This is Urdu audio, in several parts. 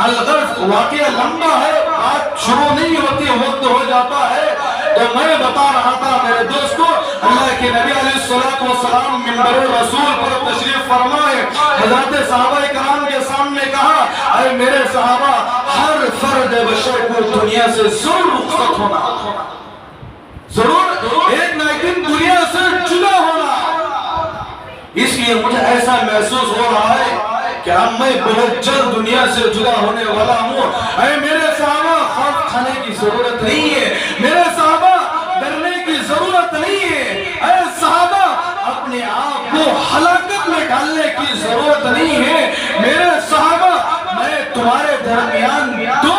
الغرض واقعہ لمبا ہے، بات شروع نہیں ہوتی، وقت ہو جاتا ہے۔ تو میں بتا رہا تھا میرے دوستو، اللہ کے نبی علیہ السلام منبر رسول پر تشریف فرمائے، حضرت صحابہ کرام کے سامنے کہا، اے میرے صحابہ، ہر فرد بشر کو دنیا سے ضرور رخصت ہونا، ضرور ایک نہ ایک دن دنیا سے جدا ہونا۔ اس لیے مجھے ایسا محسوس ہو رہا ہے کہ اب میں بہت جلد دنیا سے جدا ہونے والا ہوں۔ اے میرے صحابہ، خوف کھانے کی ضرورت نہیں ہے، میرے صحابہ ڈرنے کی ضرورت نہیں ہے، اے صحابہ اپنے آپ کو ہلاکت میں ڈالنے کی ضرورت نہیں ہے۔ میرے صحابہ، میں تمہارے درمیان دو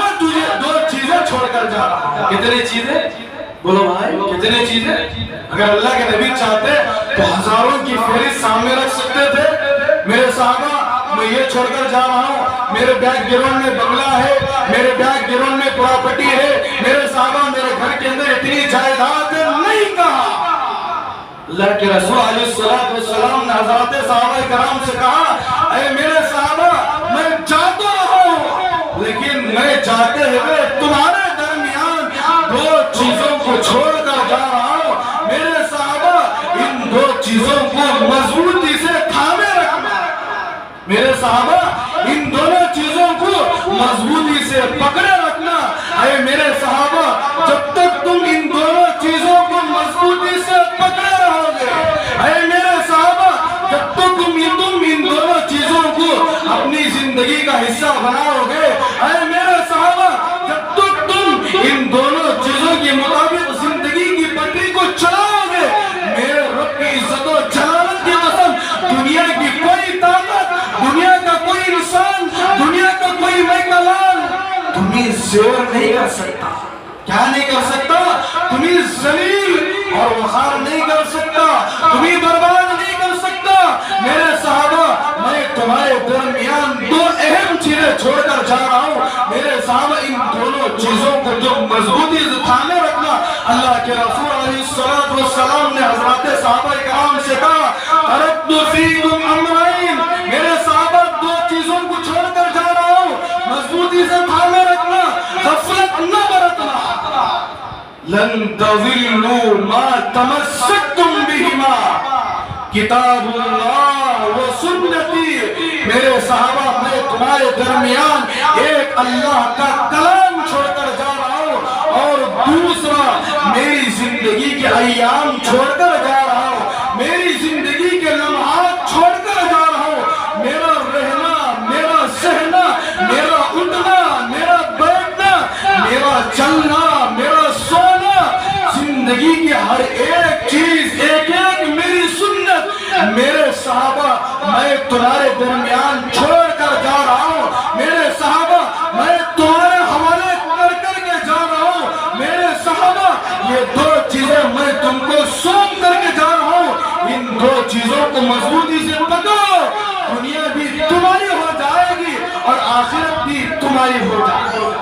چیزیں چھوڑ کر جا رہا ہوں۔ کتنی چیزیں؟ بولو بھائی، کتنی چیزیں؟ اگر اللہ کے نبی چاہتے تو ہزاروں کی فہرست سامنے رکھ سکتے تھے۔ میرے صحابہ، میں یہ چھوڑ کر جا رہا ہوں، میرے بیک گراؤنڈ میں بنگلہ ہے، میرے بیک گراؤنڈ میں پراپرٹی ہے، میرے صحابہ میرے گھر کے اندر اتنی جائیداد نہیں کہا۔ اللہ کے رسول علیہ السلام نے حضرات صحابہ کرام سے کہا، اے میرے صحابہ، میں جاتا رہا ہوں، لیکن میں جاتے ہوئے تمہارے درمیان دو چیزوں کو چھوڑ کر جا رہا ہوں۔ میرے صحابہ، ان دو چیزوں کو مضبوطی سے تھامے رکھنا۔ میرے صحابہ، ان دونوں چیزوں کو مضبوطی سے پکڑے رکھنا۔ اے میرے صحابہ، جب تک تم ان دونوں چیزوں کو مضبوطی سے پکڑے رہو گے، اے میرے صحابہ، جب تک تم ان دونوں چیزوں کو اپنی زندگی کا حصہ بناؤ گے، اے میرے صحابہ، جب تک تم ان دونوں چیزوں کے مطابق زندگی کی پٹری کو چلاؤ گے، میرے رب کی عزت و جلالت کی قسم، دنیا کی کوئی طاقت، دنیا کا کوئی انسان، دنیا کا کوئی میکلان تمہیں زور نہیں کر سکتا۔ کیا نہیں کر سکتا؟ تمہیں ذلیل اور وخار نہیں کر سکتا، تمہیں برباد نہیں کر سکتا۔ میرے صحابہ، میں تمہارے درمیان دو اہم چیزیں چھوڑ کر جا رہا ہوں۔ میرے صحابہ، ان دونوں چیزوں کو جو مضبوطی سے تھامے رکھنا۔ اللہ کے رسول علیہ السلام نے حضرات صحابہ کرام سے کہا، ترکت فیکم امرین، میرے صحابہ دو چیزوں کو چھوڑ کر جا رہا ہوں، مضبوطی سے تھامے رکھنا، غفلت نہ برتنا۔ لن تضلوا ما تمسکتم بہما، کتاب اللہ و سنتی۔ میرے صحابہ، میں تمہارے درمیان ایک اللہ کا کلام چھوڑ کر جا رہا ہوں، اور دوسرا میری زندگی کے ایام چھوڑ کر جا رہا ہوں، میری زندگی کے لمحات چھوڑ کر جا رہا ہوں۔ میرا رہنا، میرا سہنا، میرا اٹھنا، میرا بیٹھنا، میرا چلنا، میرا سونا، زندگی کی ہر ایک چیز، ایک ایک میری سنت، میرے صحابہ، میں تمہارے درمیان چھوڑ کر جا رہا ہوں۔ میرے صحابہ، میں تمہارے حوالے کر کے جا رہا ہوں۔ میرے صحابہ، یہ دو چیزیں میں تم کو سونپ کر کے جا رہا ہوں، ان دو چیزوں کو مضبوطی سے پکڑو، دنیا بھی تمہاری ہو جائے گی اور آخرت بھی تمہاری ہو جائے گی۔